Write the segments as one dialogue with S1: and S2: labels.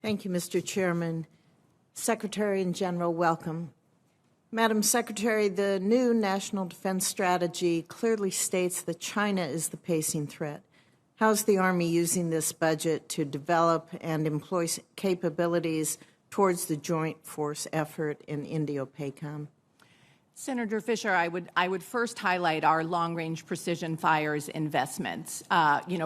S1: Thank you, Mr. Chairman. Secretary and General, welcome. Madam Secretary, the new National Defense Strategy clearly states that China is the pacing threat. How is the Army using this budget to develop and employ capabilities towards the joint force effort in Indo-PACOM?
S2: Senator Fischer, I would first highlight our long-range precision fires investments,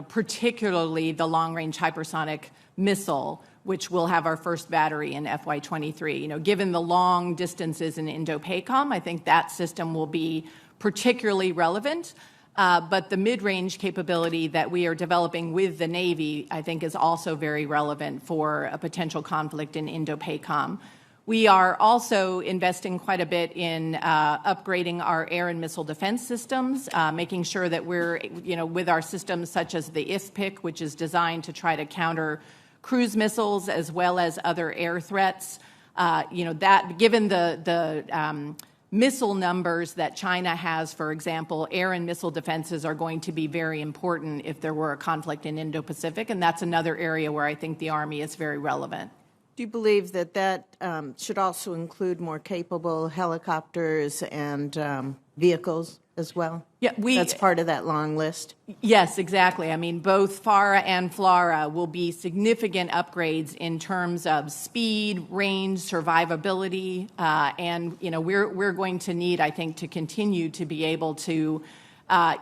S2: particularly the long-range hypersonic missile, which will have our first battery in FY23. Given the long distances in Indo-PACOM, I think that system will be particularly relevant. But the mid-range capability that we are developing with the Navy, I think, is also very relevant for a potential conflict in Indo-PACOM. We are also investing quite a bit in upgrading our air and missile defense systems, making sure that we're, with our systems such as the IFPC, which is designed to try to counter cruise missiles as well as other air threats. That given the missile numbers that China has, for example, air and missile defenses are going to be very important if there were a conflict in Indo-Pacific, and that's another area where I think the Army is very relevant.
S1: Do you believe that should also include more capable helicopters and vehicles as well?
S2: Yeah,
S1: that's part of that long list.
S2: Yes, exactly. I mean, both FARA and FLRAA will be significant upgrades in terms of speed, range, survivability, and we're going to need, I think, to continue to be able to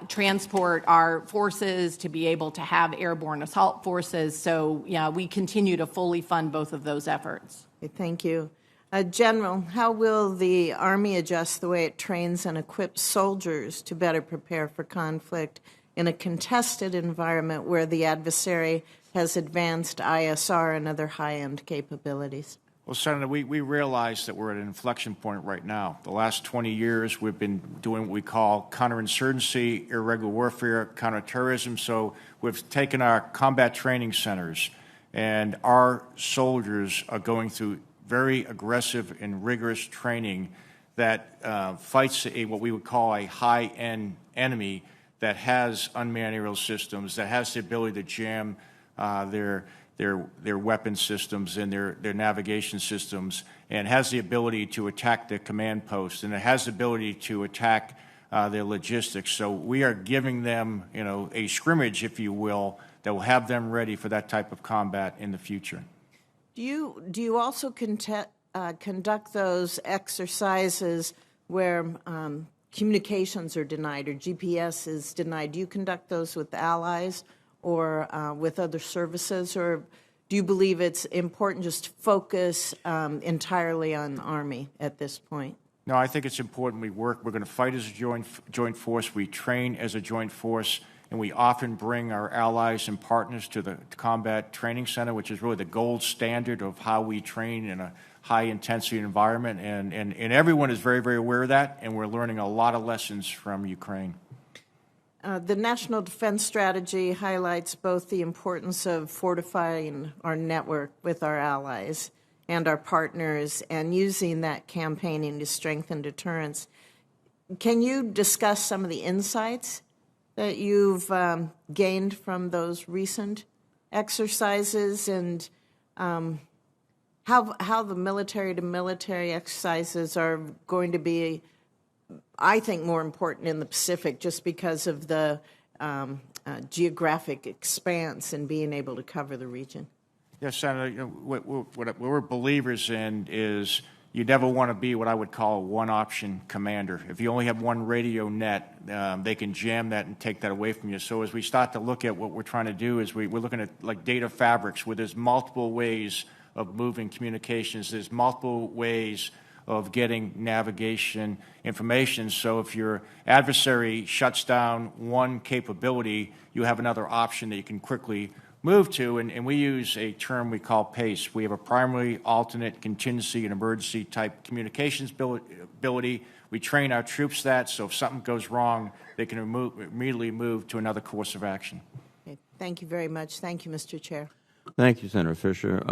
S2: transport our forces, to be able to have airborne assault forces. So, we continue to fully fund both of those efforts.
S1: Okay, thank you. General, how will the Army adjust the way it trains and equips soldiers to better prepare for conflict in a contested environment where the adversary has advanced ISR and other high-end capabilities?
S3: Well, Senator, we realize that we're at an inflection point right now. The last 20 years, we've been doing what we call counterinsurgency, irregular warfare, counterterrorism. So we've taken our combat training centers, and our soldiers are going through very aggressive and rigorous training that fights what we would call a high-end enemy that has unmanned aerial systems, that has the ability to jam their weapon systems and their navigation systems, and has the ability to attack the command posts, and it has the ability to attack their logistics. So we are giving them, a scrimmage, if you will, that will have them ready for that type of combat in the future.
S1: Do you also conduct those exercises where communications are denied or GPS is denied? Do you conduct those with allies or with other services, or do you believe it's important just to focus entirely on Army at this point?
S3: No, I think it's important we work. We're going to fight as a joint force. We train as a joint force, and we often bring our allies and partners to the Combat Training Center, which is really the gold standard of how we train in a high-intensity environment. And everyone is very, very aware of that, and we're learning a lot of lessons from Ukraine.
S1: The National Defense Strategy highlights both the importance of fortifying our network with our allies and our partners and using that campaigning to strengthen deterrence. Can you discuss some of the insights that you've gained from those recent exercises and how the military-to-military exercises are going to be, I think, more important in the Pacific just because of the geographic expanse and being able to cover the region?
S3: Yes, Senator, what we're believers in is you never want to be what I would call a one-option commander. If you only have one radio net, they can jam that and take that away from you. So as we start to look at what we're trying to do is we're looking at like data fabrics where there's multiple ways of moving communications. There's multiple ways of getting navigation information. So if your adversary shuts down one capability, you have another option that you can quickly move to, and we use a term we call PACE. We have a primary, alternate, contingency, and emergency type communications ability. We train our troops that, so if something goes wrong, they can immediately move to another course of action.
S1: Okay. Thank you very much. Thank you, Mr. Chair.
S4: Thank you, Senator Fischer.